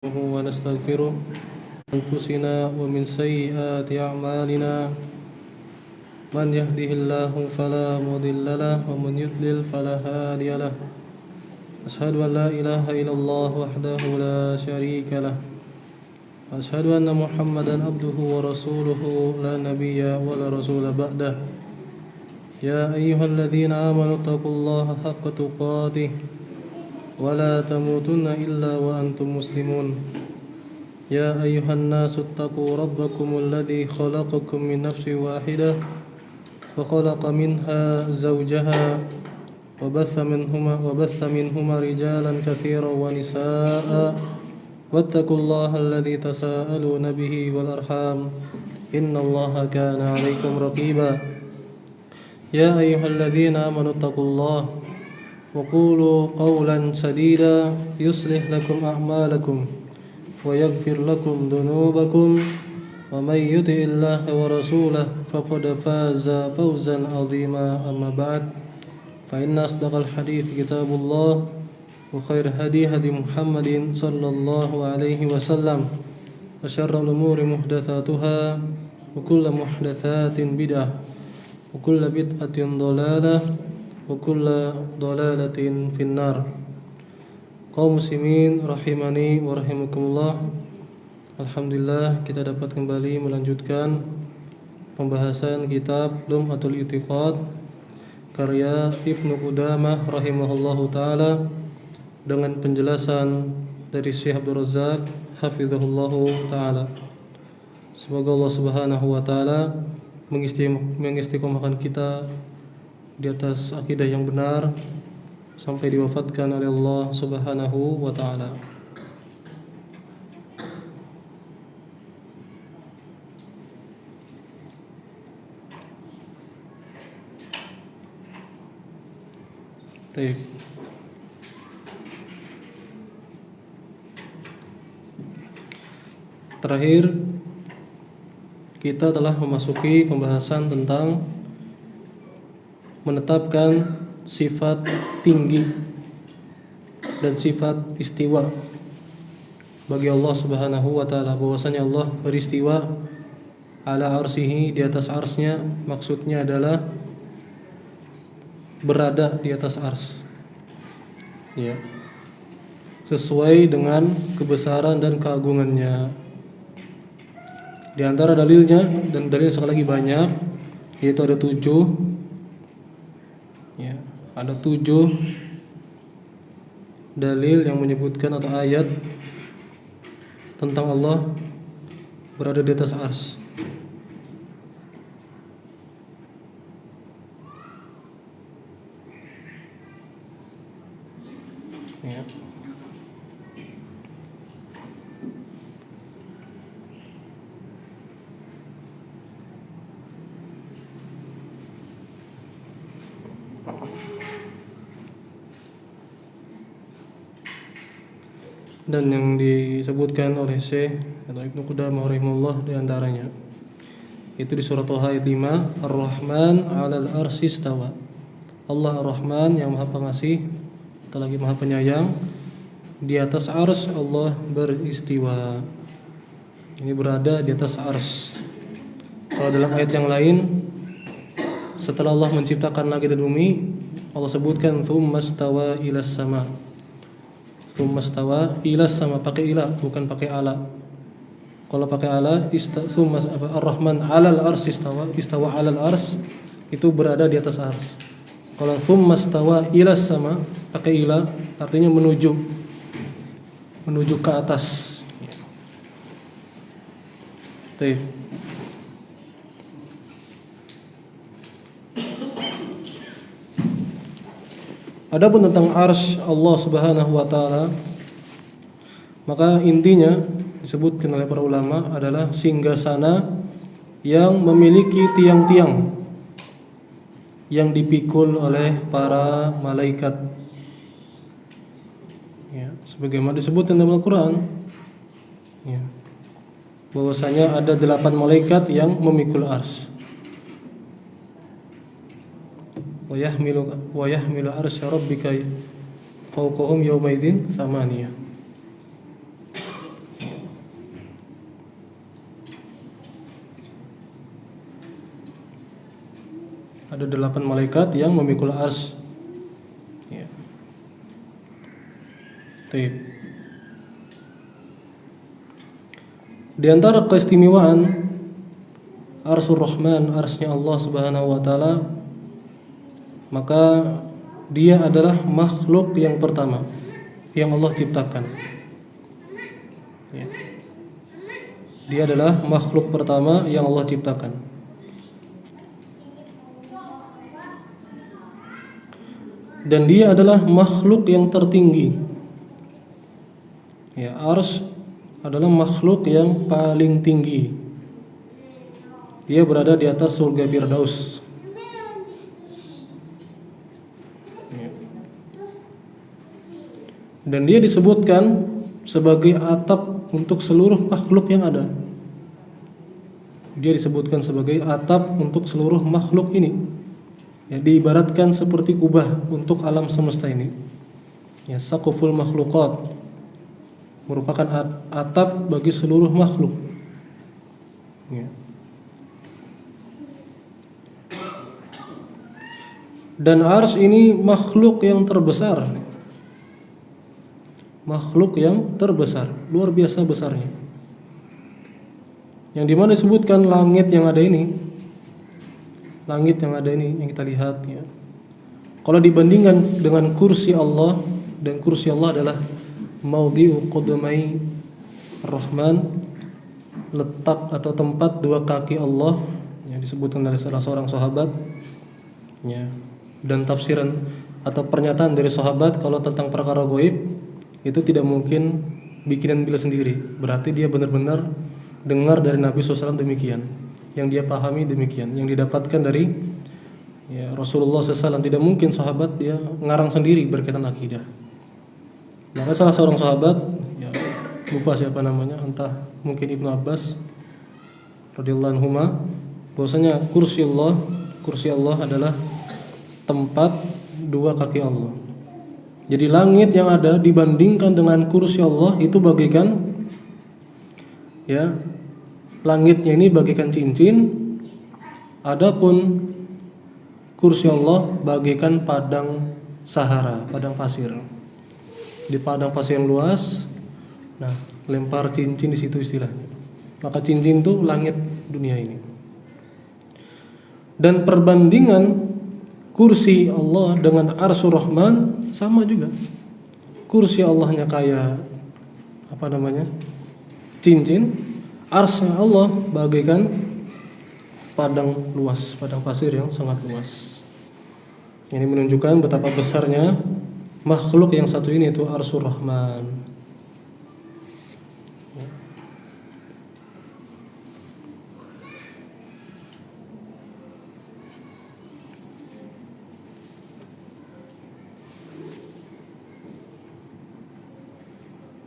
ونستغفره أنفسنا ومن سيئات أعمالنا من يهده الله فلا مضل له ومن يضلل فلا هادي له أشهد أن لا إله إلا الله وحده لا شريك له أشهد أن محمدا عبده ورسوله لا نبي ولا رسول بعده يا أيها الذين آمنوا اتقوا الله حق تقاته ولا تموتن إلا وأنتم مسلمون يا أيها الناس اتقوا ربكم الذي خلقكم من نفس واحدة وخلق منها زوجها وبث منهما رجالا كثيرا ونساء واتقوا الله الذي تساءلون به والأرحام إن الله كان عليكم رقيبا يا أيها الذين آمنوا اتقوا الله وقولوا قولا سديدا يصلح لكم أعمالكم ويغفر لكم ذنوبكم ومن يطع الله ورسوله فقد فاز فوزا عظيما أما بعد فإن أصدق الحديث كتاب الله وخير هدي محمد صلى الله عليه وسلم وشر الأمور محدثاتها وكل محدثات بدعة وكل بدعة ضلالة وكل ضلالة في النار. Kaum muslimin rahimani wa rahimakumullah. Alhamdulillah kita dapat kembali melanjutkan pembahasan kitab Lum'atul I'tiqad karya Ibnu Qudamah rahimahullahu taala dengan penjelasan dari Syekh Abdul Razak hafizahullahu taala. Semoga Allah Subhanahu wa taala mengistiqomahkan kita di atas akidah yang benar sampai diwafatkan oleh Allah Subhanahu wa taala. Baik. Terakhir kita telah memasuki pembahasan tentang menetapkan sifat tinggi dan sifat istiwa bagi Allah Subhanahu wa taala, bahwasanya Allah beristiwa ala arsihi, di atas arsnya, maksudnya adalah berada di atas ars, ya, sesuai dengan kebesaran dan keagungannya. Di antara dalilnya, dan dalil sekali lagi banyak, yaitu ada 7. Ya, ada 7 dalil yang menyebutkan atau ayat tentang Allah berada di atas ars. Ya. Dan yang disebutkan oleh Syekh atau Ibnu Qudamah rahimahullah di antaranya itu di surah Thaha ayat 5, Ar-Rahman 'alal arsy istawa. Allah Ar-Rahman yang Maha Pengasih, atau lagi Maha Penyayang, di atas ars Allah beristiwa. Ini berada di atas ars. Kalau dalam ayat yang lain, setelah Allah menciptakan langit dan bumi, Allah sebutkan tsummastawa ilas sama. Tsummastawa ilas sama, pakai ila bukan pakai ala. Kalau pakai ala, Ar-Rahman 'alal arsy istawa 'alal ars, itu berada di atas ars. Kalau tsummastawa ilas sama, pakai ila, artinya menuju ke atas. Baik. Adapun tentang arsy Allah Subhanahu wa taala, maka intinya disebutkan oleh para ulama adalah singgasana yang memiliki tiang-tiang yang dipikul oleh para malaikat. Ya, sebagaimana disebutkan dalam Al-Qur'an, ya, bahwasanya ada 8 malaikat yang memikul arsy. Wa yahmilu arsy rabbika fawqahum yawma idzin tsamaniyah. Ada 8 malaikat yang memikul arsy. Ya. Baik. Di antara keistimewaan Arsyur Rahman, arsy-Nya Allah Subhanahu wa taala, maka dia adalah makhluk yang pertama yang Allah ciptakan. Ya. Dia adalah makhluk pertama yang Allah ciptakan. Dan dia adalah makhluk yang tertinggi. Ya, arsy adalah makhluk yang paling tinggi. Dia berada di atas surga Firdaus. Ya. Dan dia disebutkan sebagai atap untuk seluruh makhluk yang ada. Dia disebutkan sebagai atap untuk seluruh makhluk ini. Ya, diibaratkan seperti kubah untuk alam semesta ini. Ya, saqful makhluqat, merupakan atap bagi seluruh makhluk. Ya. Dan arsy ini makhluk yang terbesar. Makhluk yang terbesar, luar biasa besarnya. Yang dimana disebutkan langit yang ada ini, langit yang ada ini yang kita lihat, ya. Kalau dibandingkan dengan kursi Allah, dan kursi Allah adalah maudhi'u qadamai Ar-Rahman, letak atau tempat dua kaki Allah, yang disebutkan dari salah seorang sahabat, ya. Dan tafsiran atau pernyataan dari sahabat kalau tentang perkara gaib itu tidak mungkin bikinan beliau sendiri. Berarti dia benar-benar dengar dari Nabi SAW demikian, yang dia pahami demikian, yang didapatkan dari ya, Rasulullah SAW. Tidak mungkin sahabat dia ngarang sendiri berkaitan akidah. Maka salah seorang sahabat, ya, lupa siapa namanya, entah mungkin Ibnu Abbas radhiyallahu anhuma, bahwasanya kursi Allah adalah tempat dua kaki Allah. Jadi langit yang ada dibandingkan dengan kursi Allah itu bagaikan, ya, langitnya ini bagaikan cincin, adapun kursi Allah bagaikan padang Sahara, padang pasir. Di padang pasir yang luas, nah, lempar cincin di situ istilahnya. Maka cincin itu langit dunia ini. Dan perbandingan kursi Allah dengan Arsyur Rahman sama juga. Kursi Allahnya kayak apa namanya? Cincin. Arsy Allah bagaikan padang luas, padang pasir yang sangat luas. Ini menunjukkan betapa besarnya makhluk yang satu ini, itu Arsyur Rahman.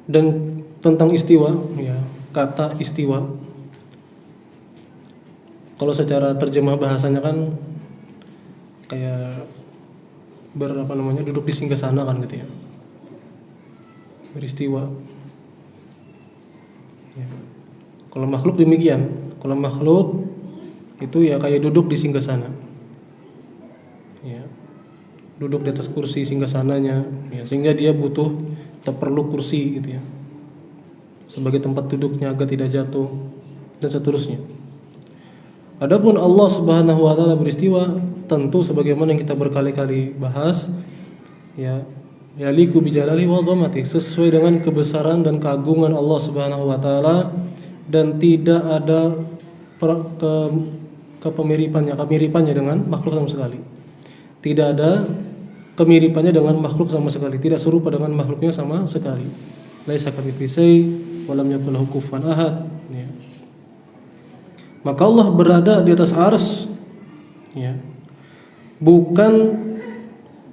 Dan tentang istiwa, ya, kata istiwa, kalau secara terjemah bahasanya kan kayak duduk di singgasana kan gitu ya, beristiwa. Ya. Kalau makhluk demikian, kalau makhluk itu ya kayak duduk di singgasana, ya, duduk di atas kursi singgasananya, ya, sehingga dia butuh atau perlu kursi gitu ya, sebagai tempat duduknya agar tidak jatuh dan seterusnya. Adapun Allah Subhanahu wa taala beristiwa, tentu sebagaimana yang kita berkali-kali bahas, ya, yaliku bijalali wa dhamati, sesuai dengan kebesaran dan keagungan Allah Subhanahu wa taala, dan tidak ada kemiripannya dengan makhluk sama sekali. Tidak ada kemiripannya dengan makhluk sama sekali, tidak serupa dengan makhluknya sama sekali. Laisa kamitslihi syai' wa lam yakul lahu kufuwan ahad. Ya. Maka Allah berada di atas arsy, ya, bukan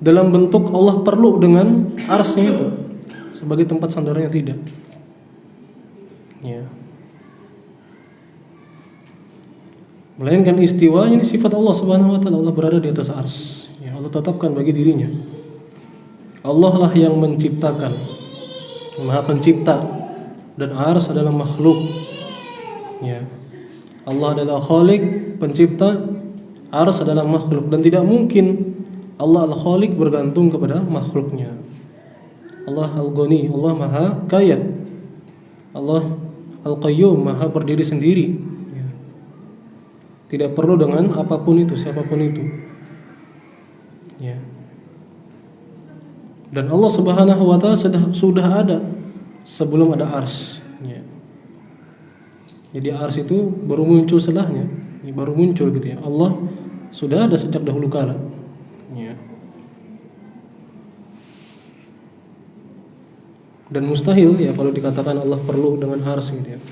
dalam bentuk Allah perlu dengan arsy-Nya itu sebagai tempat sandarannya, tidak. Ya. Melainkan istiwa ini sifat Allah Subhanahu wa taala, Allah berada di atas arsy. Ya, Allah tetapkan bagi dirinya. Allah lah yang menciptakan, Maha Pencipta, dan arsy adalah makhluk. Ya. Allah adalah Khaliq, pencipta, Ars adalah makhluk dan tidak mungkin Allah Al-Khaliq bergantung kepada makhluknya. Allah Al-Ghani, Allah Maha Kaya. Allah Al-Qayyum, Maha berdiri sendiri. Tidak perlu dengan apapun itu, siapapun itu. Ya. Dan Allah Subhanahu wa taala sudah ada sebelum ada ars. Ya. Jadi ars itu baru muncul setelahnya. Ini baru muncul gitu ya. Allah sudah ada sejak dahulu kala. Ya. Dan mustahil ya kalau dikatakan Allah perlu dengan ars gitu ya.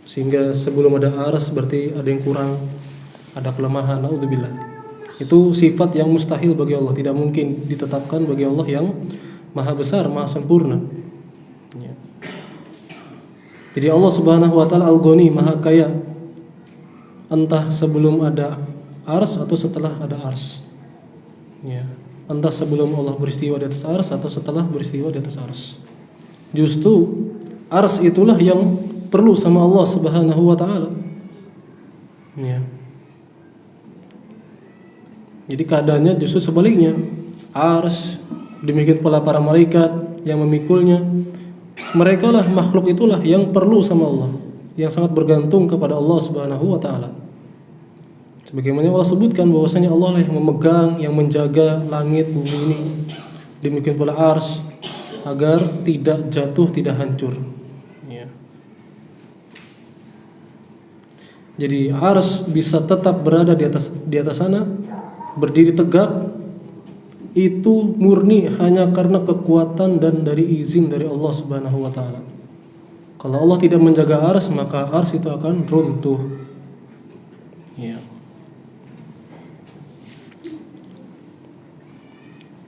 Sehingga sebelum ada ars berarti ada yang kurang, ada kelemahan, naudzubillah. Itu sifat yang mustahil bagi Allah, tidak mungkin ditetapkan bagi Allah yang maha besar, maha sempurna. Ya. Jadi Allah Subhanahu wa taala Al-Ghani, Maha Kaya. Entah sebelum ada ars atau setelah ada ars. Ya. Entah sebelum Allah beristiwa di atas ars atau setelah beristiwa di atas ars. Justru ars itulah yang perlu sama Allah Subhanahu wa taala. Ya. Jadi keadaannya justru sebaliknya. Ars, demikian pula para malaikat yang memikulnya. Mereka lah, makhluk itulah yang perlu sama Allah, yang sangat bergantung kepada Allah Subhanahu wa taala. Sebagaimana Allah sebutkan bahwasanya Allah lah yang memegang, yang menjaga langit bumi ini. Demikian pula ars agar tidak jatuh, tidak hancur. Ya. Jadi ars bisa tetap berada di atas sana, berdiri tegak, itu murni hanya karena kekuatan dan dari izin dari Allah Subhanahu wa taala. Kalau Allah tidak menjaga ars, maka ars itu akan runtuh. Ya.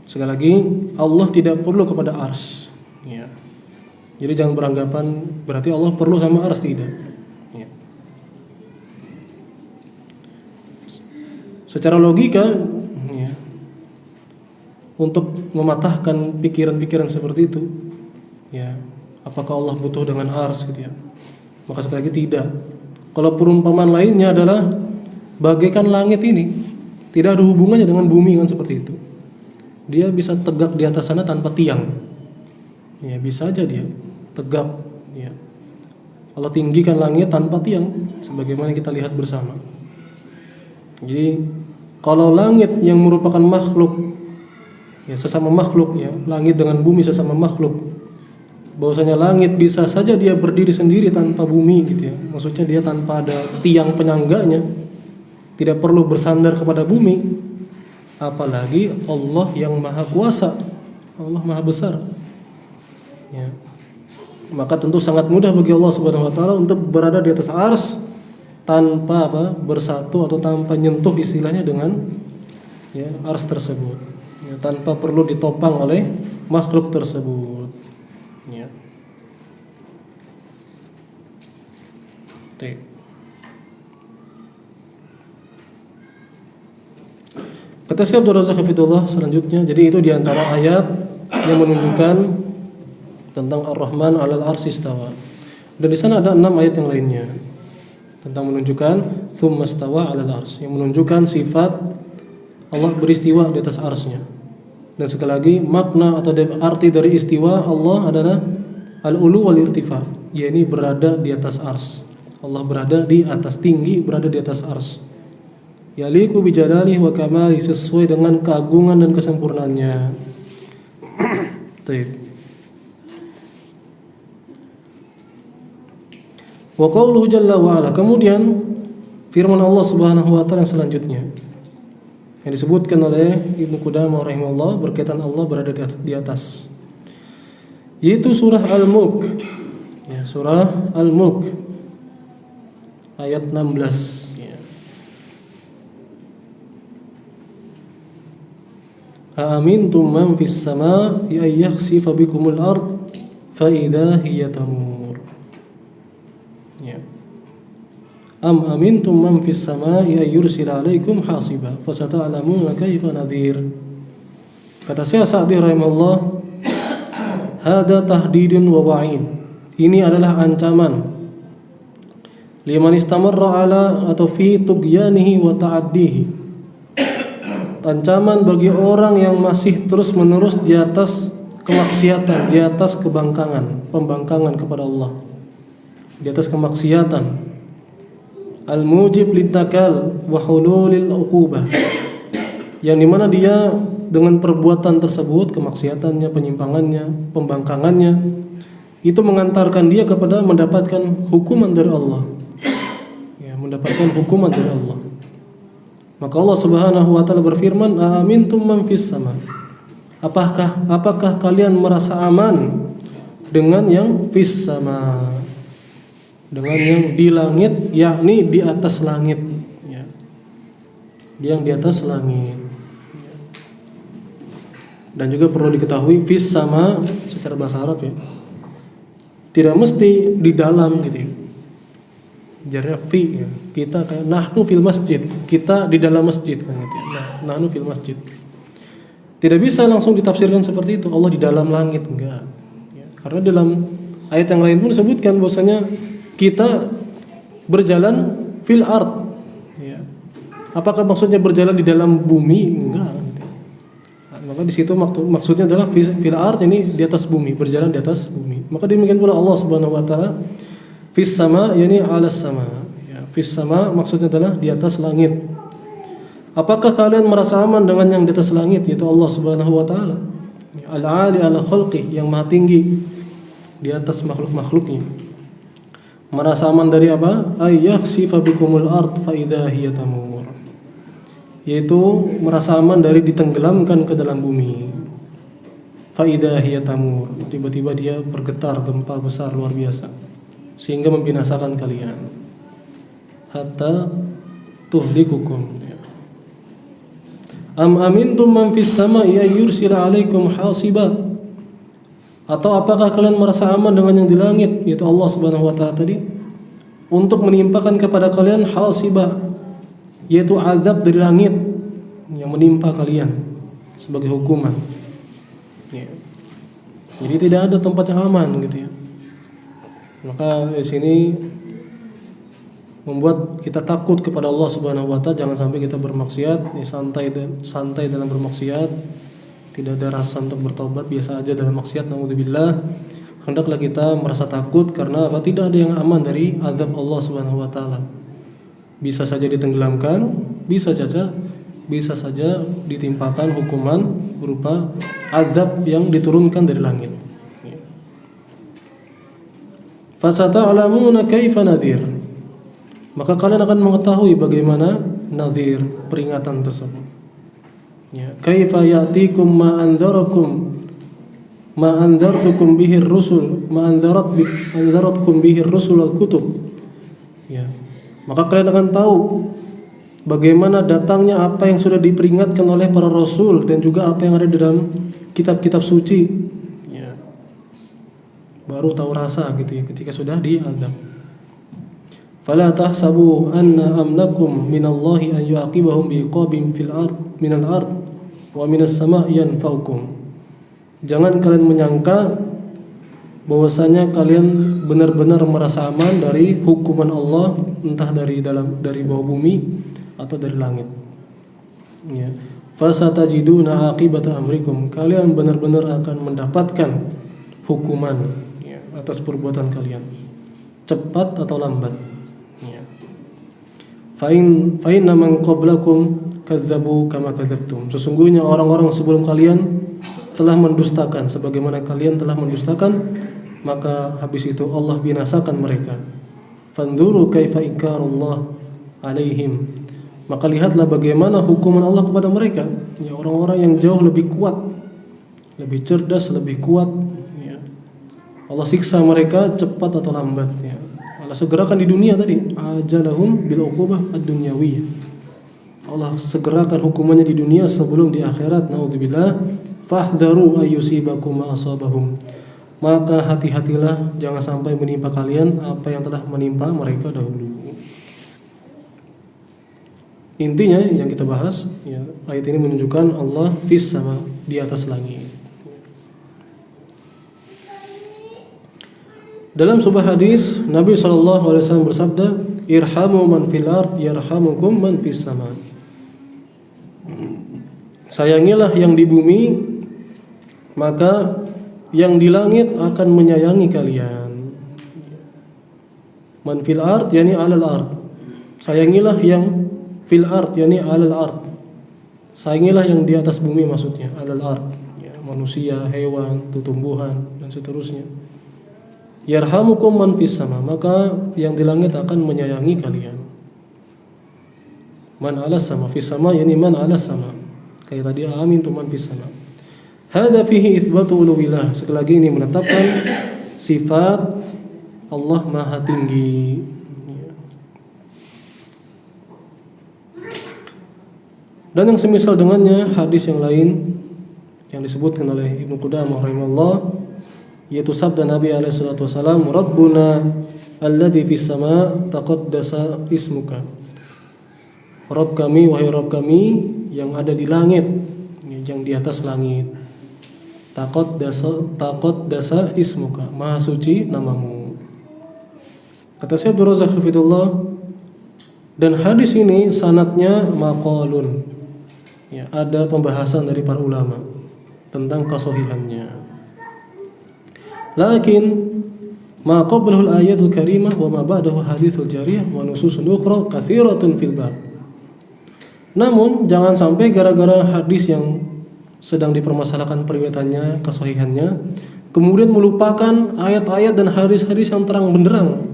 Sekali lagi, Allah tidak perlu kepada ars. Ya. Jadi jangan beranggapan berarti Allah perlu sama ars, tidak. Ya. Secara logika, ya, untuk mematahkan pikiran-pikiran seperti itu, ya, apakah Allah butuh dengan ars gitu ya? Maka sekali lagi tidak. Kalau perumpamaan lainnya adalah bagaikan langit ini tidak ada hubungannya dengan bumi kan seperti itu. Dia bisa tegak di atas sana tanpa tiang. Ya, bisa aja dia tegak, ya. Allah tinggikan langit tanpa tiang sebagaimana kita lihat bersama. Jadi kalau langit yang merupakan makhluk, ya, sesama makhluk, ya, langit dengan bumi sesama makhluk, bahwasanya langit bisa saja dia berdiri sendiri tanpa bumi gitu ya. Maksudnya dia tanpa ada tiang penyangganya, tidak perlu bersandar kepada bumi. Apalagi Allah yang maha kuasa, Allah maha besar. Ya. Maka tentu sangat mudah bagi Allah Subhanahu wa taala untuk berada di atas ars tanpa bersatu atau tanpa nyentuh istilahnya dengan, ya, ars tersebut. Ya, tanpa perlu ditopang oleh makhluk tersebut. Ya. Kata Syekh Abdul Razak Hafidhullah selanjutnya, jadi itu diantara ayat yang menunjukkan tentang Ar-Rahman 'alal 'arsy istawa. Dan di sana ada 6 ayat yang lainnya tentang menunjukkan tsumma istawa 'alal 'arsy, yang menunjukkan sifat Allah beristiwa di atas arsy-Nya. Dan sekali lagi makna atau arti dari istiwa Allah adalah al-ulu wal irtifa, yakni berada di atas ars. Allah berada di atas, tinggi, berada di atas ars. Yaliku bijalalihi wa kamali, sesuai dengan keagungan dan kesempurnaannya. Baik. Wa qauluhu jalla wa ala, kemudian firman Allah Subhanahu wa taala yang selanjutnya yang disebutkan oleh Ibnu Qudamah rahimahullah berkaitan Allah berada di atas, yaitu surah Al-Mulk, ya, surah Al-Mulk ayat 16. Aamintum man fis samaa'i ay yakhsifa bikumul ard fa idza hiya tamur. Ya. Am amintum man fis samaa'i ay yursila 'alaikum hasiba fasata'lamuna kaifa nadhir. Kata Syekh Sa'di rahimahullah, hada tahdidun wa wa'id. Ini adalah ancaman liman istamarra ala atau fi tugyanihi wa ta'addihi. Ancaman bagi orang yang masih terus-menerus di atas kemaksiatan, di atas pembangkangan kepada Allah, di atas kemaksiatan. Al-mujib litakal wa hululil uqubah, yang dimana dia dengan perbuatan tersebut, kemaksiatannya, penyimpangannya, pembangkangannya, itu mengantarkan dia kepada mendapatkan hukuman dari Allah, ya, mendapatkan hukuman dari Allah. Maka Allah Subhanahu wa taala berfirman, "Amintum man fis sama." Apakah kalian merasa aman dengan yang fis sama? Dengan yang di langit, yakni di atas langit, ya. Yang di atas langit. Dan juga perlu diketahui fis sama secara bahasa Arab, ya, tidak mesti di dalam gitu, ya. Jarnya fi, ya. Kita kayak nahnu fil masjid, kita di dalam masjid kan gitu, ya. Nahnu fil masjid. Tidak bisa langsung ditafsirkan seperti itu, Allah di dalam langit, enggak. Ya. Karena dalam ayat yang lain pun disebutkan bahwasanya kita berjalan fil ard, ya. Apakah maksudnya berjalan di dalam bumi? Enggak. Gitu. Nah, maka di situ maksudnya adalah fil ard, ini di atas bumi, berjalan di atas bumi. Maka demikian pula Allah Subhanahu wa taala fis sama, yani alas sama. Ya, fis sama maksudnya adalah di atas langit. Apakah kalian merasa aman dengan yang di atas langit, yaitu Allah Subhanahu wa taala? Al-'ali ala khalqi, yang maha tinggi di atas makhluk-makhluknya. Merasa aman dari apa? Ay yakhsifa bikumul ard fa idza hiya tamur. Yaitu merasa aman dari ditenggelamkan ke dalam bumi. Fa idza hiya tamur. Tiba-tiba dia bergetar, gempa besar luar biasa, sehingga membinasakan kalian. Hatta tuhlikukum. Am amintum man fis sama'i ay yursila 'alaikum hasiba. Atau apakah kalian merasa aman dengan yang di langit, yaitu Allah Subhanahu wa taala tadi, untuk menimpakan kepada kalian hasiba, yaitu azab dari langit yang menimpa kalian sebagai hukuman. Ya. Jadi tidak ada tempat yang aman gitu, ya. Maka di sini membuat kita takut kepada Allah Subhanahu wa taala, jangan sampai kita bermaksiat, ya, santai dalam bermaksiat, tidak ada rasa untuk bertobat, biasa aja dalam maksiat, naudzubillah. Hendaklah kita merasa takut karena apa? Tidak ada yang aman dari azab Allah Subhanahu wa taala. Bisa saja ditenggelamkan, bisa saja ditimpakan hukuman berupa azab yang diturunkan dari langit. Fasata'lamuna kaifa nadhir. Maka kalian akan mengetahui bagaimana nadhir, peringatan tersebut. Ya, kaifa ya'tikum ma anzartukum bihi ar-rusul, anzaratkum bihi ar-rusul al-kutub. Ya. Maka kalian akan tahu bagaimana datangnya apa yang sudah diperingatkan oleh para rasul dan juga apa yang ada di dalam kitab-kitab suci. Ya. Baru tahu rasa gitu, ya, ketika sudah diazab. Fala tahsabu anna amnakum minallahi an yu'aqibahum biiqabin fil ard minal ard wa minas sama'i yanfa'ukum. Jangan kalian menyangka bahwasanya kalian benar-benar merasa aman dari hukuman Allah, entah dari bawah bumi atau dari langit. Ya. Fasatajiduna aqibata amrikum. Kalian benar-benar akan mendapatkan hukuman, ya, atas perbuatan kalian, cepat atau lambat. Fa'in man qablakum kadzabu kama kadzabtum. Sesungguhnya orang-orang sebelum kalian telah mendustakan sebagaimana kalian telah mendustakan, maka habis itu Allah binasakan mereka. Fanzuru kaifa inkarullah alaihim. Maka lihatlah bagaimana hukuman Allah kepada mereka, ya, orang-orang yang jauh lebih kuat, lebih cerdas, lebih kuat, ya. Allah siksa mereka cepat atau lambat, ya. Allah segerakan di dunia tadi, ajalahum bil uqubah ad-dunyawiyah. Allah segerakan hukumannya di dunia sebelum di akhirat, naudzubillah. Fahdharu ayyusibakum ma asabahum. Maka hati-hatilah jangan sampai menimpa kalian apa yang telah menimpa mereka dahulu. Intinya yang kita bahas, ya, ayat ini menunjukkan Allah fis sama, di atas langit. Dalam sebuah hadis Nabi SAW bersabda, irhamu man fil ard yarhamukum man fis sama. Sayangilah yang di bumi, maka yang di langit akan menyayangi kalian. Man fil ard yani 'alal ard. Sayangilah yang fil ard yani 'alal ard. Sayangilah yang di atas bumi maksudnya, 'alal ard. Ya, manusia, hewan, tumbuhan dan seterusnya. Yarhamukum man fis sama, maka yang di langit akan menyayangi kalian. Man 'alas sama, fis sama yani man 'alas sama. Kayak tadi amin tu man fis sama. Hada fihi itsbatu uluwillah. Sekali lagi ini menetapkan sifat Allah Maha Tinggi. Dan yang semisal dengannya hadis yang lain yang disebutkan oleh Ibnu Qudamah rahimahullah, yaitu sabda Nabi alaihi salatu wasallam, Rabbuna alladzi fis sama taqaddasa ismuka. Rabb kami, wahai Rabb kami yang ada di langit, yang di atas langit. Taqaddasa ismuka, maha suci namamu. Kata Syekh Abdul Razak hafizahullah, dan hadis ini sanadnya maqalun. Ya, ada pembahasan dari para ulama tentang kesahihannya. Lakin ma qablahu al-ayatul karimah wa ma ba'dahu haditsul jariyah wa nususun ukhra katsiratun fil bab. Namun jangan sampai gara-gara hadis yang sedang dipermasalahkan periwayatannya, kesahihannya, kemudian melupakan ayat-ayat dan hadis-hadis yang terang benderang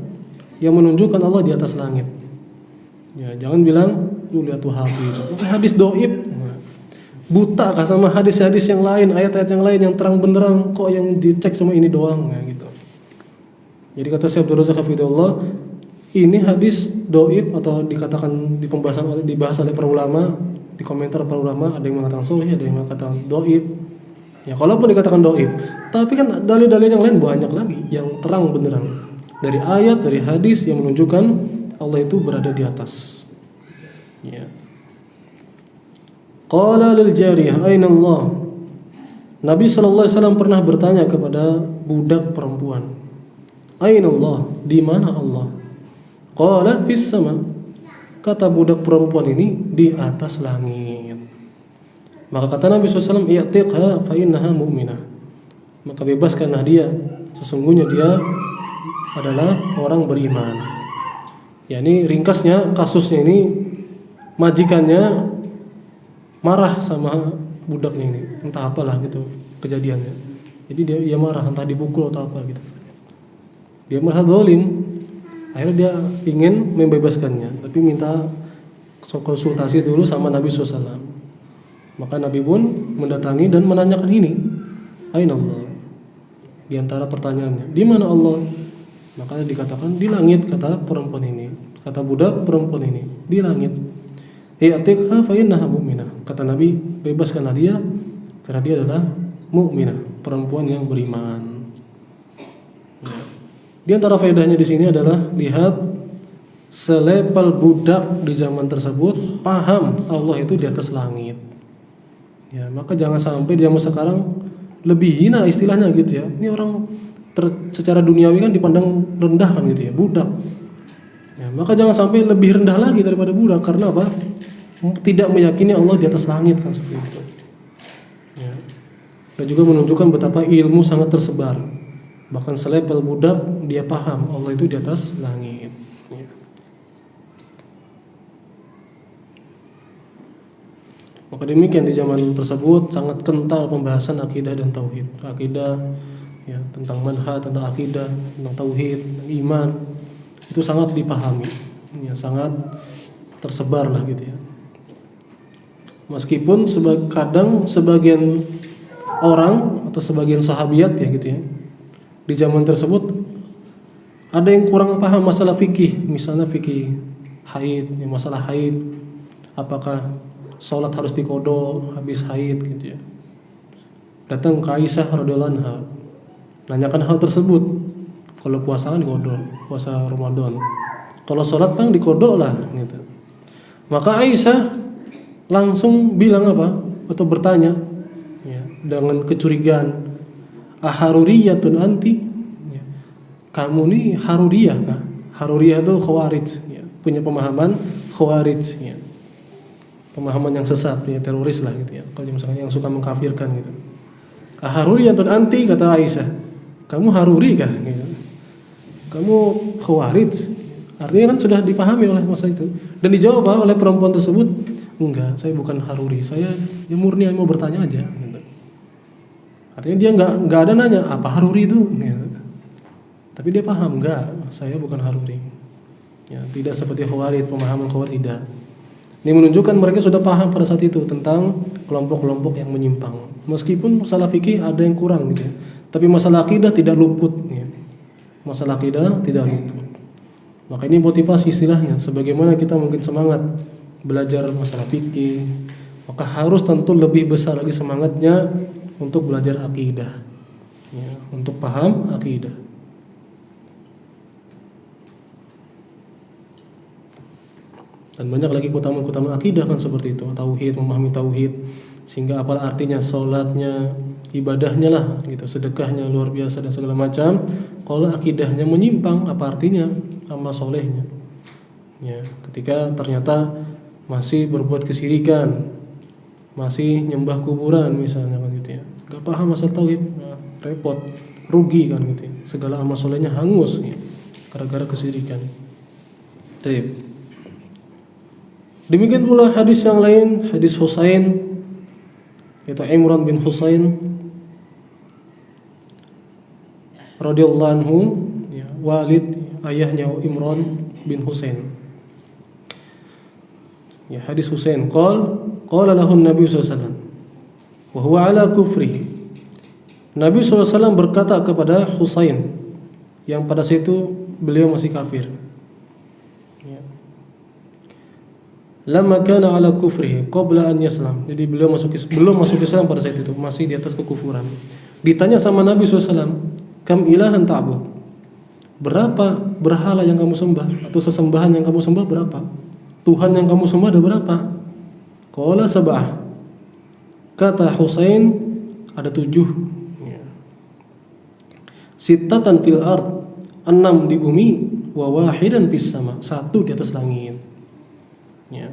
yang menunjukkan Allah di atas langit. Ya, jangan bilang lu lihat tuh hadis dhaif. Buta kah sama hadis-hadis yang lain, ayat-ayat yang lain yang terang benderang, kok yang dicek cuma ini doang ya gitu. Jadi kata Syekh Abdul Razak hafizahullah, ini hadis dhaif atau dikatakan di pembahasan dibahas oleh para ulama, di komentar para ulama ada yang mengatakan sahih, ada yang mengatakan dhaif. Ya kalaupun dikatakan dhaif, tapi kan dalil-dalil yang lain banyak lagi yang terang benderang dari ayat, dari hadis yang menunjukkan Allah itu berada di atas. Ya. Qala lil jariyah aina Allah. Nabi sallallahu alaihi wasallam pernah bertanya kepada budak perempuan, aina Allah, di mana Allah? Qalat fis sama. Kata budak perempuan ini, di atas langit. Maka kata Nabi SAW, i'tiqha fa innaha mu'minah. Maka bebaskanlah dia, sesungguhnya dia adalah orang beriman. Ya, ini ringkasnya kasusnya ini, majikannya marah sama budaknya ini, entah apalah gitu kejadiannya. Jadi dia marah, entah dipukul atau apa gitu. Dia merasa zalim. Akhirnya dia ingin membebaskannya, tapi minta konsultasi dulu sama Nabi SAW. Maka Nabi pun mendatangi dan menanyakan ini, aina Allah. Di antara pertanyaannya, di mana Allah? Maka dikatakan di langit, kata perempuan ini, kata budak perempuan ini, di langit. I'tiqha fa innaha mu'minah. Kata Nabi, bebaskanlah dia karena dia adalah mukminah, perempuan yang beriman. Ya. Di antara faedahnya di sini adalah lihat selevel budak di zaman tersebut paham Allah itu di atas langit. Ya, maka jangan sampai di zaman sekarang lebih hina istilahnya gitu ya. Ini orang secara duniawi kan dipandang rendah kan gitu ya, budak. Ya, maka jangan sampai lebih rendah lagi daripada budak. Karena apa? Tidak meyakini Allah di atas langit kan seperti itu. Ya. Dan juga menunjukkan betapa ilmu sangat tersebar. Bahkan selevel budak dia paham Allah itu di atas langit. Ya. Maka demikian di zaman tersebut sangat kental pembahasan akidah dan tauhid. Akidah ya, tentang manhaj, tentang akidah, tentang tauhid, tentang iman. Itu sangat dipahami. Ya, sangat tersebar lah gitu ya. Meskipun kadang sebagian orang atau sebagian sahabiat ya gitu ya, di zaman tersebut ada yang kurang paham masalah fikih, misalnya fikih haid, ya, masalah haid, apakah sholat harus diqodho habis haid gitu ya. Datang ke Aisyah radhiyallahu anha, nanyakan hal tersebut. Kalau puasa kan diqodho, puasa Ramadan. Kalau sholat kan diqodho lah gitu. Maka Aisyah langsung bilang apa? Atau bertanya ya, dengan kecurigaan, aharuriyatun anti? Ya. Kamu nih haruriyah kah? Haruriyah itu khawarij ya. punya pemahaman Khawarij ya. Pemahaman yang sesat ya, teroris lah gitu ya. Kalau misalnya yang suka mengkafirkan gitu. Haruri atau anti, kata Aisyah. Kamu Haruri kah gitu. Kamu Khawarij. Artinya kan sudah dipahami oleh masa itu. Dan dijawab oleh perempuan tersebut, enggak, saya bukan Haruri, saya murni mau bertanya aja gitu. Artinya dia enggak ada nanya apa Haruri itu gitu. Tapi dia paham, enggak, saya bukan Haruri ya, tidak seperti Khawarij, pemahaman Khawarij tidak. Ini menunjukkan mereka sudah paham pada saat itu tentang kelompok-kelompok yang menyimpang. Meskipun masalah fikih ada yang kurang gitu ya, tapi masalah akidah tidak luput ya. Masalah akidah tidak luput. Maka ini motivasi istilahnya, sebagaimana kita mungkin semangat belajar masalah fikih, maka harus tentu lebih besar lagi semangatnya untuk belajar akidah ya, untuk paham akidah. Dan banyak lagi keutamaan-keutamaan akidah kan seperti itu, tauhid, memahami tauhid, sehingga apa artinya salatnya, ibadahnya lah gitu, sedekahnya luar biasa dan segala macam. Kalau akidahnya menyimpang, apa artinya amal solehnya ya, ketika ternyata masih berbuat kesyirikan, masih nyembah kuburan misalnya kan gitu ya, gak paham masalah tauhid, nah, repot, rugi kan gitu ya, segala amal solehnya hangus ya, gara-gara kesyirikan. Baik. Demikian pula hadis yang lain, hadis Husain, yaitu Imran bin Husain radhiyallahu anhu ya, walid ayahnya Imran bin Husain. Ya, hadis Husain qala lahu Nabi sallallahu alaihi wasallam wa huwa ala kufrihi. Nabi sallallahu alaihi wasallam berkata kepada Husain yang pada saat itu beliau masih kafir. Ya. Lamma kana ala kufrihi qabla an yaslam. Jadi beliau belum masuk Islam pada saat itu, masih di atas kekufuran. Ditanya sama Nabi sallallahu alaihi wasallam, "Kam ilahan ta'bud?" Berapa berhala yang kamu sembah atau sesembahan yang kamu sembah berapa? Tuhan yang kamu sembah ada berapa? Qala sab'ah. Kata Husain ada 7. Ya. Sittatan fil ard, 6 di bumi, wa wahidan fis sama, 1 di atas langit. Ya.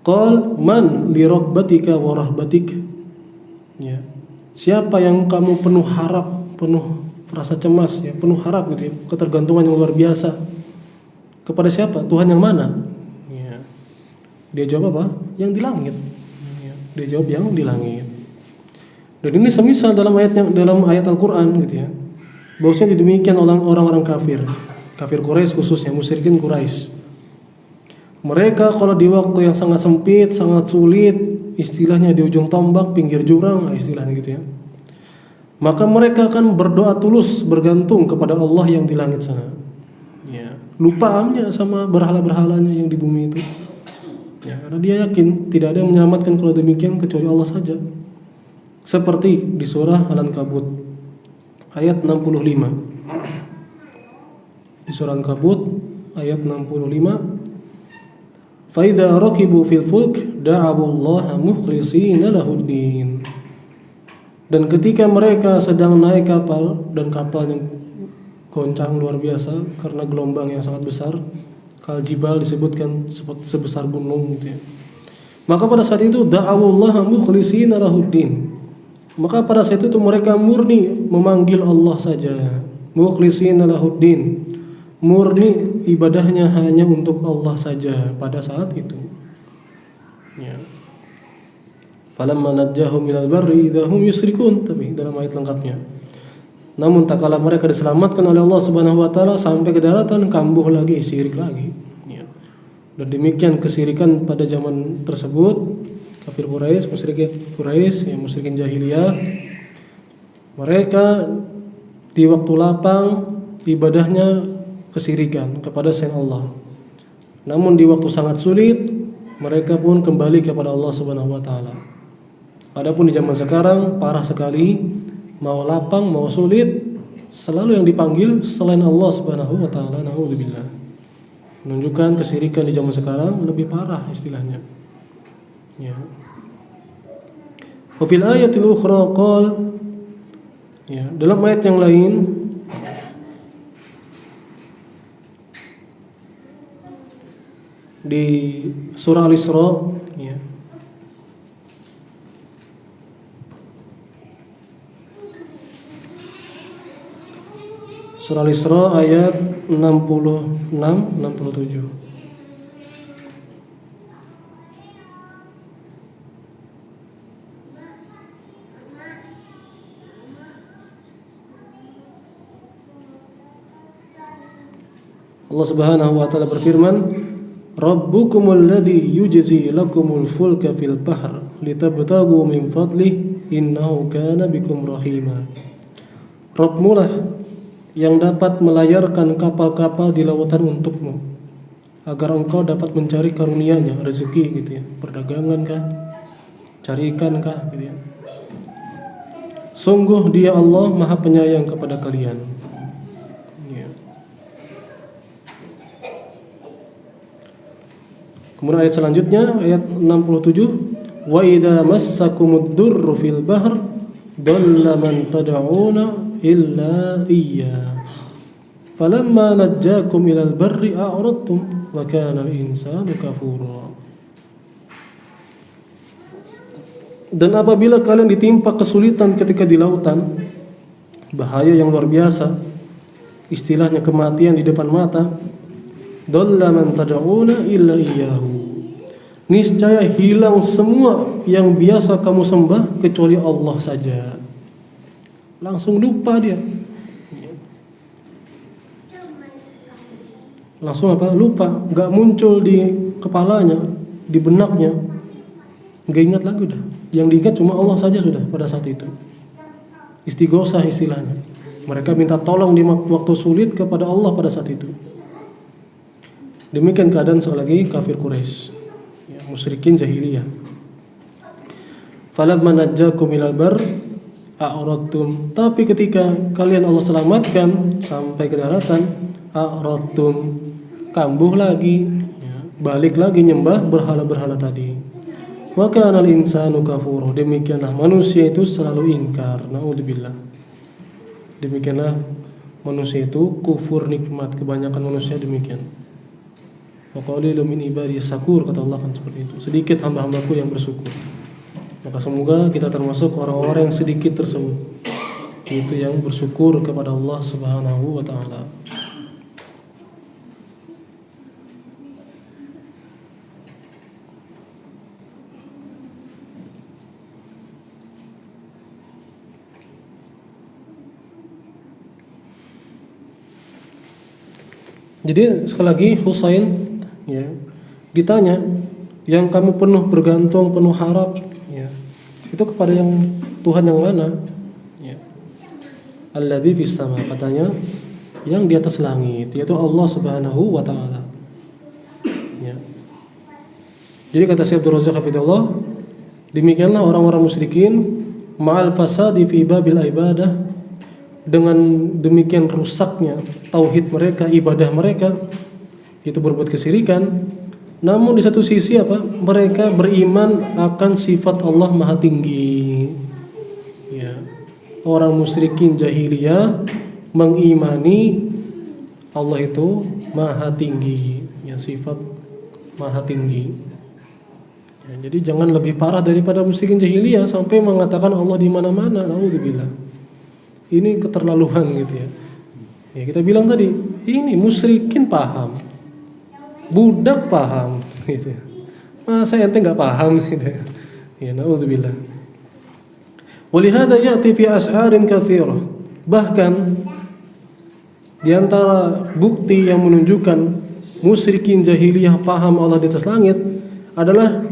Qal man li rabbatika wa rahbatik. Ya. Siapa yang kamu penuh harap, penuh rasa cemas ya, penuh harap gitu ya, ketergantungan yang luar biasa. Kepada siapa? Tuhan yang mana? Ya. Dia jawab apa? Yang di langit. Ya. Dia jawab yang di langit. Dan ini semisal dalam ayat Al-Qur'an gitu ya. Bahwasanya demikian orang-orang kafir Quraisy khususnya, musyrikin Quraisy. Mereka kalau di waktu yang sangat sempit, sangat sulit, istilahnya di ujung tombak, pinggir jurang, istilahnya gitu ya, maka mereka akan berdoa tulus bergantung kepada Allah yang di langit sana. Ya, lupaannya sama berhala-berhalanya yang di bumi itu. Ya, karena dia yakin tidak ada yang menyelamatkan kalau demikian kecuali Allah saja. Seperti di surah Al-Ankabut ayat 65. Di surah Al-Ankabut ayat 65, فَإِذَا رَكِبُوا فِي الْفُلْكِ دَعَوُا اللَّهَ مُخْلِصِينَ لَهُ الدِّينَ. Dan ketika mereka sedang naik kapal, dan kapalnya goncang luar biasa karena gelombang yang sangat besar, kal jibal disebutkan sebesar gunung gitu ya, maka pada saat itu da'awullaha mukhlishina lahuddin, maka pada saat itu mereka murni memanggil Allah saja, mukhlishina lahuddin, murni ibadahnya hanya untuk Allah saja pada saat itu. Ya. Falamma najjahum minal barri idahum yusyrikun, tapi dalam ayat lengkapnya. Namun tak kala mereka diselamatkan oleh Allah Subhanahu wa taala sampai ke daratan, kambuh lagi syirik lagi. Ya. Dan demikian kesyirikan pada zaman tersebut, kafir Quraisy, musyrikin Quraisy, yang musyrikin jahiliyah, mereka di waktu lapang ibadahnya kesyirikan kepada selain Allah. Namun di waktu sangat sulit mereka pun kembali kepada Allah Subhanahu wa taala. Adapun di zaman sekarang parah sekali, mau lapang mau sulit selalu yang dipanggil selain Allah Subhanahu wa taala. Naudzubillah. Menunjukkan kesyirikan di zaman sekarang lebih parah istilahnya. Ya. Wa fil ayatil ukhra qol, ya, dalam ayat yang lain di surah Al-Isra, ya. Surah Al-Isra ayat 66-67. Allah Subhanahu wa taala berfirman, Rabbukumul ladzi yujzi lakumul fulka fil bahr litabtaghu min fadlih innahu kana bikum rahima. Rabbmulah yang dapat melayarkan kapal-kapal di lautan untukmu agar engkau dapat mencari karunia-Nya, rezeki gitu ya, perdagangan kah, cari ikan kah gitu ya. Sungguh Dia Allah Maha Penyayang kepada kalian. Kemudian ayat selanjutnya ayat 67, wa idza massakumud durru fil bahr dalla man tad'una illa iyyah falamma najjakum ilal barri a'radtum wa kana al-insanu kafura. Dan apabila kalian ditimpa kesulitan ketika di lautan, bahaya yang luar biasa, istilahnya kematian di depan mata, dalla man tad'una illa iyyahu, niscaya hilang semua yang biasa kamu sembah kecuali Allah saja. Langsung lupa dia. Langsung apa? Lupa, enggak muncul di kepalanya, di benaknya. Enggak ingat lagi udah. Yang diingat cuma Allah saja sudah pada saat itu. Istighosah istilahnya. Mereka minta tolong di waktu sulit kepada Allah pada saat itu. Demikian keadaan sekali lagi kafir Quraisy, ya, musyrikin jahiliyah. Falamma najjakum ilal bar a'radtum, tapi ketika kalian Allah selamatkan sampai ke daratan, a'radtum, kambuh lagi, ya, balik lagi nyembah berhala-berhala tadi. Wa kana al-insanu kafura, demikianlah manusia itu selalu ingkar. Naudzubillah. Demikianlah manusia itu kufur nikmat, kebanyakan manusia demikian. Wa qalilu min ibadiyas syakur, kata Allah kan seperti itu. Sedikit hamba-hambaku yang bersyukur. Maka semoga kita termasuk orang-orang yang sedikit tersebut, itu yang bersyukur kepada Allah Subhanahu wa taala. Jadi sekali lagi Husain, ya, ditanya, yang kamu penuh bergantung, penuh harap, ya, itu kepada yang Tuhan yang mana? Ya. Alladzi fis sama, katanya yang di atas langit, yaitu Allah Subhanahu wa taala. Ya. Jadi kata Syekh Abdul Razak hafizahullah, demikianlah orang-orang musyrikin ma'al fasadi fi babil ibadah, dengan demikian rusaknya tauhid mereka, ibadah mereka, itu berbuat kesyirikan. Namun di satu sisi apa? Mereka beriman akan sifat Allah Maha Tinggi. Ya. Orang musyrikin jahiliyah mengimani Allah itu Maha Tinggi, ya, sifat Maha Tinggi. Ya, jadi jangan lebih parah daripada musyrikin jahiliyah sampai mengatakan Allah di mana-mana. Naudzubillah. Ini keterlaluan gitu ya. Ya kita bilang tadi, ini musyrikin paham, budak paham gitu. Masa ente enggak paham gitu. Ya, naudzubillah. Walihada ya'ti fi as'arin katsirah. Bahkan di antara bukti yang menunjukkan musyrikin jahiliyah paham Allah di atas langit adalah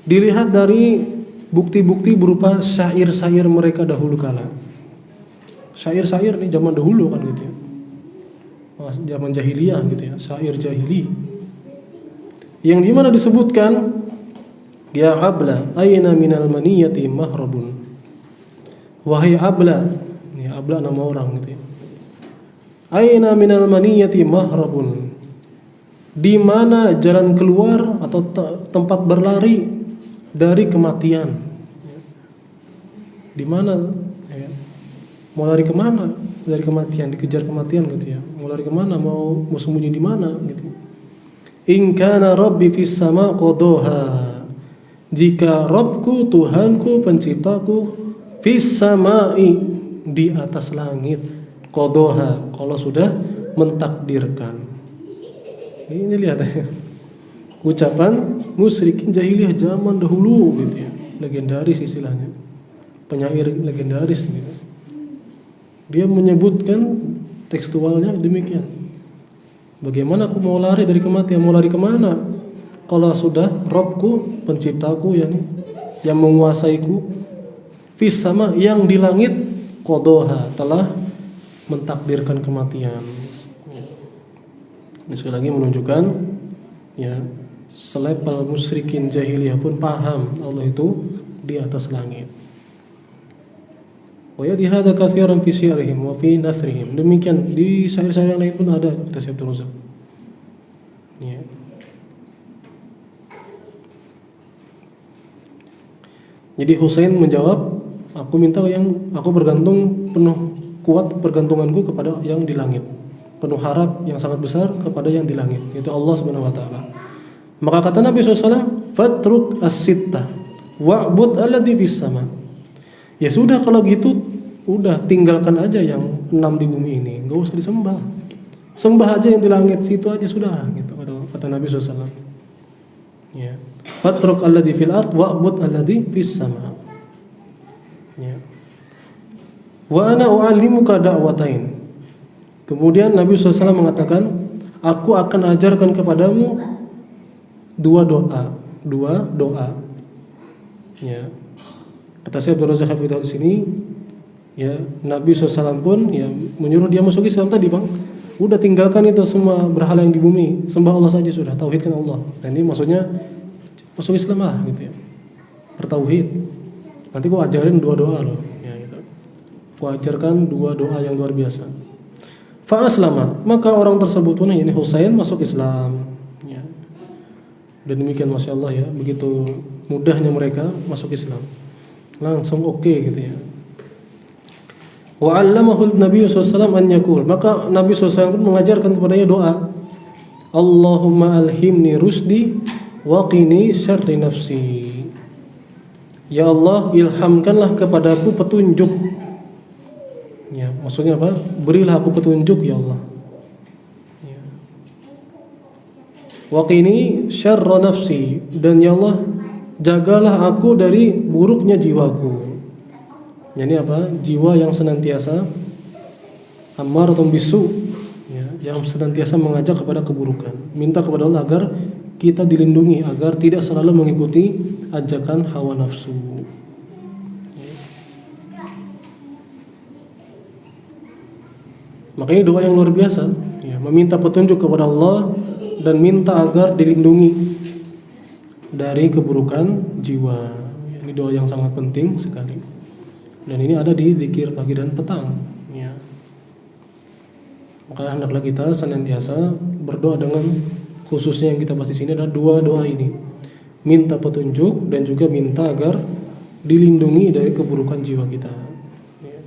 dilihat dari bukti-bukti berupa syair-syair mereka dahulu kala. Syair-syair nih zaman dahulu kan gitu ya. Zaman jahiliyah gitu ya, syair jahili. Yang di mana disebutkan, ya abla aina minal maniyati mahrabun. Wahai abla, ya abla nama orang gitu ya. Aina minal maniyati mahrabun. Di mana jalan keluar atau tempat berlari dari kematian? Di mana? Ya. Mau lari kemana dari kematian, dikejar kematian gitu ya. Mau lari kemana, mau sembunyi di mana gitu. In kana rabbi fis sama qadaha. Jika Rabbku, Tuhanku, penciptaku fis samai, di atas langit, qadaha, kalau sudah mentakdirkan. Ini lihat ya. Ucapan musyrikin jahiliyah zaman dahulu gitu ya. Legendaris istilahnya. Penyair legendaris gitu. Dia menyebutkan tekstualnya demikian. Bagaimana aku mau lari dari kematian? Mau lari kemana? Kalau sudah Rabbku, penciptaku yang menguasaiku, fis sama, yang di langit, qadaha, telah mentakdirkan kematian. Ini sekali lagi menunjukkan ya, selevel musyrikin jahiliyah pun paham Allah itu di atas langit. Wa yadhada katsiran fi syi'rihim wa fi nathrihim. Demikian di syair-syair yang lain pun ada kata Syekh Abdul Razak. Ya. Jadi Husain menjawab, aku bergantung penuh kuat pergantunganku kepada yang di langit. Penuh harap yang sangat besar kepada yang di langit, yaitu Allah Subhanahu wa taala. Maka kata Nabi SAW, fatruk as-sittah wa'bud alladhi fis sama. Ya sudah kalau gitu, udah tinggalkan aja yang 6 di bumi ini, enggak usah disembah. Sembah aja yang di langit, situ aja sudah gitu kata Nabi SAW. Ya. Fatruk alladhi fil ard wa'bud alladhi fis sama. Ya. Wa ana u'allimuka da'watain. Kemudian Nabi SAW mengatakan, aku akan ajarkan kepadamu dua doa. Ya. Kata Syekh Abdul Razak di sini, ya, Nabi SAW pun ya menyuruh dia masuk Islam tadi, Bang. Udah tinggalkan itu semua berhala yang di bumi, sembah Allah saja sudah, tauhidkan Allah. Dan ini maksudnya masuk Islam lah gitu ya. Bertauhid. Nanti gua ajarin dua doa loh, ya gitu. Gua ajarkan dua doa yang luar biasa. Fa aslama, maka orang tersebut pun ini Husain masuk Islam. Ya. Dan demikian Masya Allah ya, begitu mudahnya mereka masuk Islam. Langsung oke gitu ya. Wa 'allamahu Nabi SAW an yaqul, maka Nabi SAW pun mengajarkan kepadanya doa. Allahumma alhimni rusdi wa qini syarri nafsi. Ya Allah, ilhamkanlah kepadaku petunjuk. Ya, maksudnya apa? Berilah aku petunjuk ya Allah. Ya. Wa qini syarra nafsi, dan ya Allah, jagalah aku dari buruknya jiwaku. Jadi apa? Jiwa yang senantiasa ammaratun bisu, ya, yang senantiasa mengajak kepada keburukan. Minta kepada Allah agar kita dilindungi, agar tidak selalu mengikuti ajakan hawa nafsu. Ya. Makanya doa yang luar biasa, ya, meminta petunjuk kepada Allah dan minta agar dilindungi dari keburukan jiwa. Ini doa yang sangat penting sekali. Dan ini ada di zikir pagi dan petang, ya. Maka hendaklah kita senantiasa berdoa dengan, khususnya yang kita bahas di sini adalah dua doa ini. Minta petunjuk dan juga minta agar dilindungi dari keburukan jiwa kita. Ya.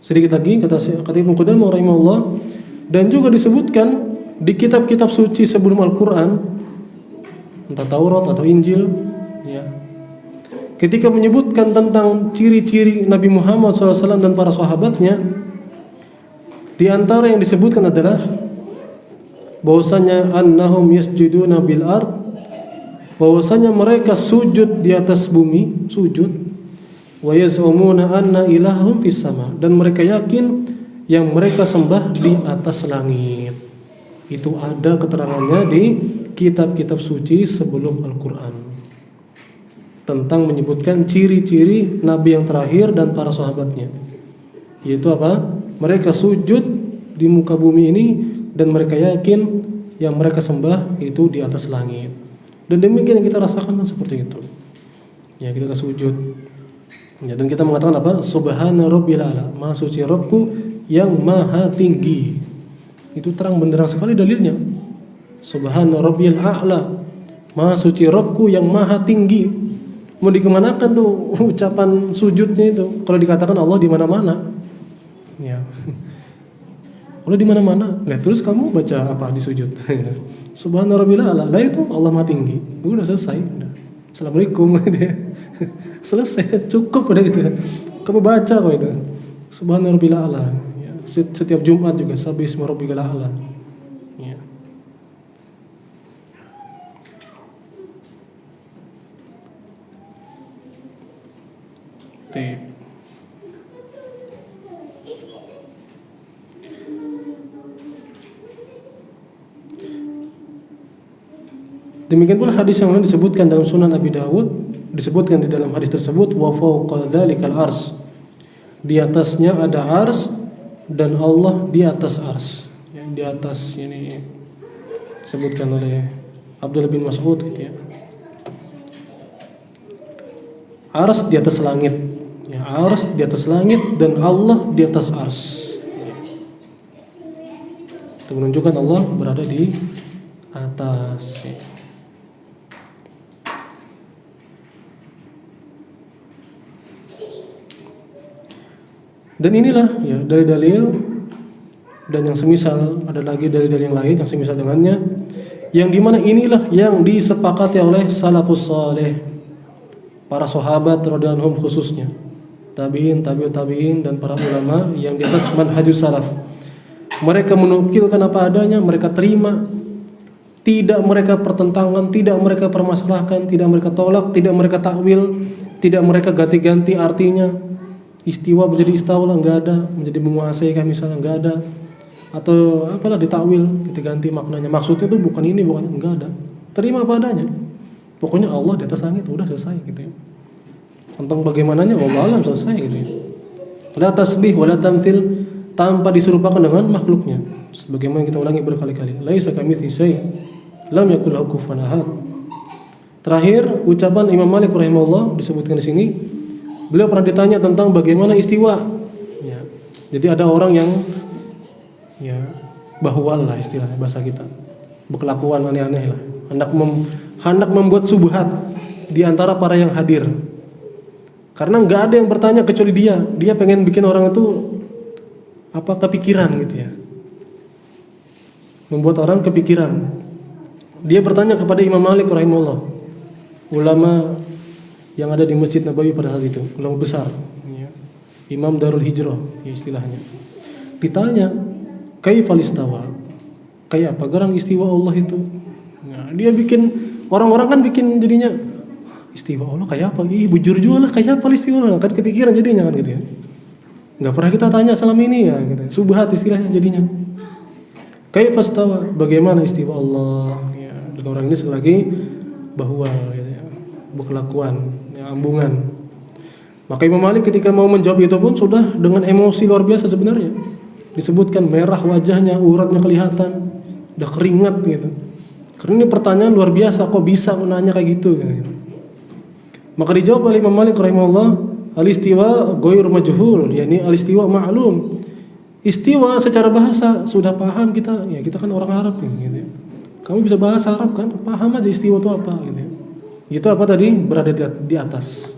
Sedikit lagi kata Ibnu Qudamah rahimahullah, dan juga disebutkan di kitab-kitab suci sebelum Al-Quran, entah Taurat atau Injil, ya, ketika menyebutkan tentang ciri-ciri Nabi Muhammad SAW dan para sahabatnya, di antara yang disebutkan adalah bahwasanya annahum yasjuduna bil ard, bahwasanya mereka sujud di atas bumi, sujud, wa yaz'umuna anna ilahum fis sama, dan mereka yakin yang mereka sembah di atas langit. Itu ada keterangannya di kitab-kitab suci sebelum Al-Quran tentang menyebutkan ciri-ciri Nabi yang terakhir dan para sahabatnya, yaitu apa? Mereka sujud di muka bumi ini dan mereka yakin yang mereka sembah itu di atas langit. Dan demikian yang kita rasakan kan seperti itu. Ya, kita sujud. Ya, dan kita mengatakan apa? Subhana rabbil a'la, Maha suci Rabbku yang maha tinggi. Itu terang benderang sekali dalilnya. Subhana rabbil a'la, Maha suci Rabbku yang maha tinggi. Mau dikemanakan tuh ucapan sujudnya itu? Kalau dikatakan Allah di mana-mana, ya. Allah di mana-mana. Nah, terus kamu baca apa di sujud? Subhana rabbil a'la. Lah itu Allah Maha Tinggi. Udah selesai. Udah. Assalamualaikum. Selesai, cukup udah itu. Kamu baca kok itu. Subhana rabbil a'la. Ya. Setiap Jumat juga sabbihisma rabbikal a'la. Ya. Demikian pula hadis yang lain disebutkan dalam Sunan Abi Dawud, disebutkan di dalam hadis tersebut wa fawqa dzalikal ars. Di atasnya ada ars dan Allah di atas ars. Yang di atas ini disebutkan oleh Abdullah bin Mas'ud gitu ya. Ars di atas langit. Ya, ars di atas langit dan Allah di atas ars. Itu menunjukkan Allah berada di atas. Ya. Dan inilah ya dalil-dalil dan yang semisal, ada lagi dalil-dalil yang lain yang semisal dengannya, yang dimana inilah yang disepakati oleh salafus saleh, para sahabat radhiyallahu anhum khususnya, tabi'in, tabi'ut tabi'in dan para ulama yang di atas manhajus salaf. Mereka menukilkan apa adanya, mereka terima, tidak mereka pertentangkan, tidak mereka permasalahkan, tidak mereka tolak, tidak mereka takwil, tidak mereka ganti-ganti artinya. Istiwa menjadi istaula enggak ada, menjadi menguasai kan misalnya enggak ada, atau apalah ditakwil, kita ganti maknanya. Maksudnya itu bukan ini, bukan, enggak ada. Terima apa adanya. Pokoknya Allah di atas langit, udah selesai gitu ya. Tentang bagaimananya wallahu alam, selesai gitu ya. La tasbih wala tamtsil, tanpa diserupakan dengan makhluknya. Sebagaimana kita ulangi berkali-kali. Laisa kamitslihi syai', lam yakul lahu kufuwan ahad. Terakhir ucapan Imam Malik rahimahullah disebutkan di sini. Beliau pernah ditanya tentang bagaimana istiwa. Ya. Jadi ada orang yang ya bahwal lah istilahnya bahasa kita, berkelakuan aneh-aneh lah, hendak membuat subhat di antara para yang hadir. Karena nggak ada yang bertanya kecuali dia pengen bikin orang itu apa kepikiran gitu ya, membuat orang kepikiran. Dia bertanya kepada Imam Malik rahimahullah, ulama yang ada di Masjid Nabawi pada saat itu, ulama besar, ya. Imam Darul Hijrah, ya istilahnya. Ditanya, kaifal istawa? Kayak apa gerang istiwa Allah itu? Nah, dia bikin, orang-orang kan bikin jadinya istiwa Allah kayak apa? Ih, bujur juga lah kayak apa istiwa Allah? Kan kepikiran jadinya kan gitu ya. Nggak pernah kita tanya selama ini ya, gitu. Subhat istilahnya jadinya. Kaifal istawa? Bagaimana istiwa Allah? Ya, dan orang ini sekali lagi bahwa gitu ya, berkelakuan ambungan. Maka Imam Malik ketika mau menjawab itu pun sudah dengan emosi luar biasa sebenarnya. Disebutkan merah wajahnya, uratnya kelihatan, udah keringat gitu. Karena ini pertanyaan luar biasa, kok bisa nanya kayak gitu gitu. Maka dijawab oleh Imam Malik rahimahullah, al-istiwa ghairu majhul, yakni al-istiwa ma'lum. Istiwa secara bahasa sudah paham kita, ya kita kan orang Arab gitu ya. Kamu bisa bahasa Arab kan, paham aja istiwa itu apa gitu ya. Itu apa tadi? Berada di atas.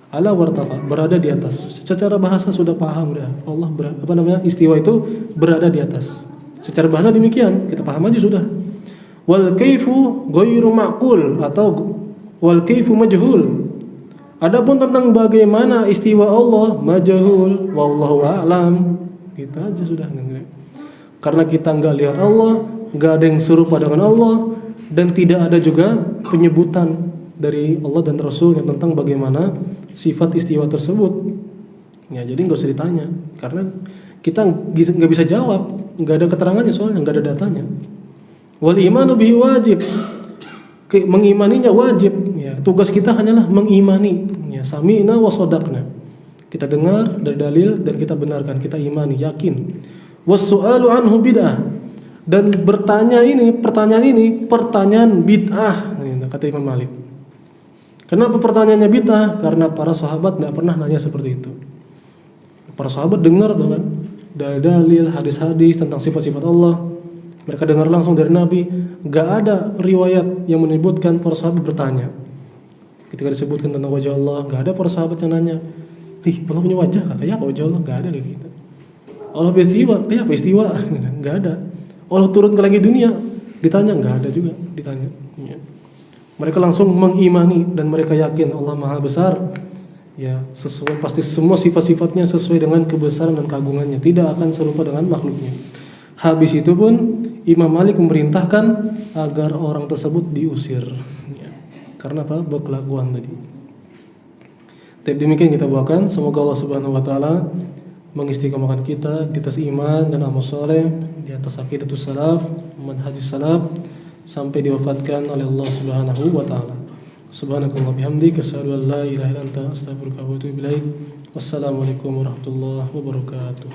Ala wartafa, berada di atas. Secara bahasa sudah paham dah. Allah istiwa itu berada di atas. Secara bahasa demikian, kita paham aja sudah. Wal kaifu ghairu ma'qul atau wal kaifu majhul. Adapun tentang bagaimana istiwa Allah majhul, wallahu a'lam. Gitu aja sudah. Karena kita enggak lihat Allah, enggak ada yang serupa dengan Allah, dan tidak ada juga penyebutan dari Allah dan Rasul yang tentang bagaimana sifat istiwa tersebut. Ya, jadi nggak usah ditanya karena kita nggak bisa jawab, nggak ada keterangannya soalnya nggak ada datanya. Wal imanu bihi wajib, mengimaninya wajib. Ya, tugas kita hanyalah mengimani. Ya, sami'na wa shadaqna. Kita dengar dari dalil dan kita benarkan, kita imani, yakin. Was-su'alu anhu bid'ah. Dan pertanyaan ini pertanyaan bid'ah, kata Imam Malik. Kenapa pertanyaannya bid'ah? Karena para sahabat tidak pernah nanya seperti itu. Para sahabat dengar tuh kan, dalil, hadis-hadis tentang sifat-sifat Allah. Mereka dengar langsung dari Nabi. Gak ada riwayat yang menyebutkan para sahabat bertanya. Ketika disebutkan tentang wajah Allah, gak ada para sahabat yang nanya, Allah punya wajah, kayak apa wajah Allah? Gak ada kayak gitu. Allah beristiwa, kayak apa istiwa? Nggak ada. Allah turun ke langit dunia, ditanya nggak ada juga ditanya. Ya. Mereka langsung mengimani dan mereka yakin Allah Maha Besar. Ya, sesuai pasti semua sifat-sifatnya sesuai dengan kebesaran dan keagungannya, tidak akan serupa dengan makhluknya. Habis itu pun Imam Malik memerintahkan agar orang tersebut diusir. Ya. Karena apa? Berkelakuan tadi. Tapi demikian kita bawakan. Semoga Allah Subhanahu Wa Taala mengistiqomahkan kita di atas iman dan amal soleh, di atas aqidatus salaf, manhajus salaf, sampai diwafatkan oleh Allah Subhanahu Wa Taala. Subhanakallah bihamdika asyhadu an la ilaha illa anta astaghfiruka wa atubu ilaik. Wassalamualaikum warahmatullahi wabarakatuh.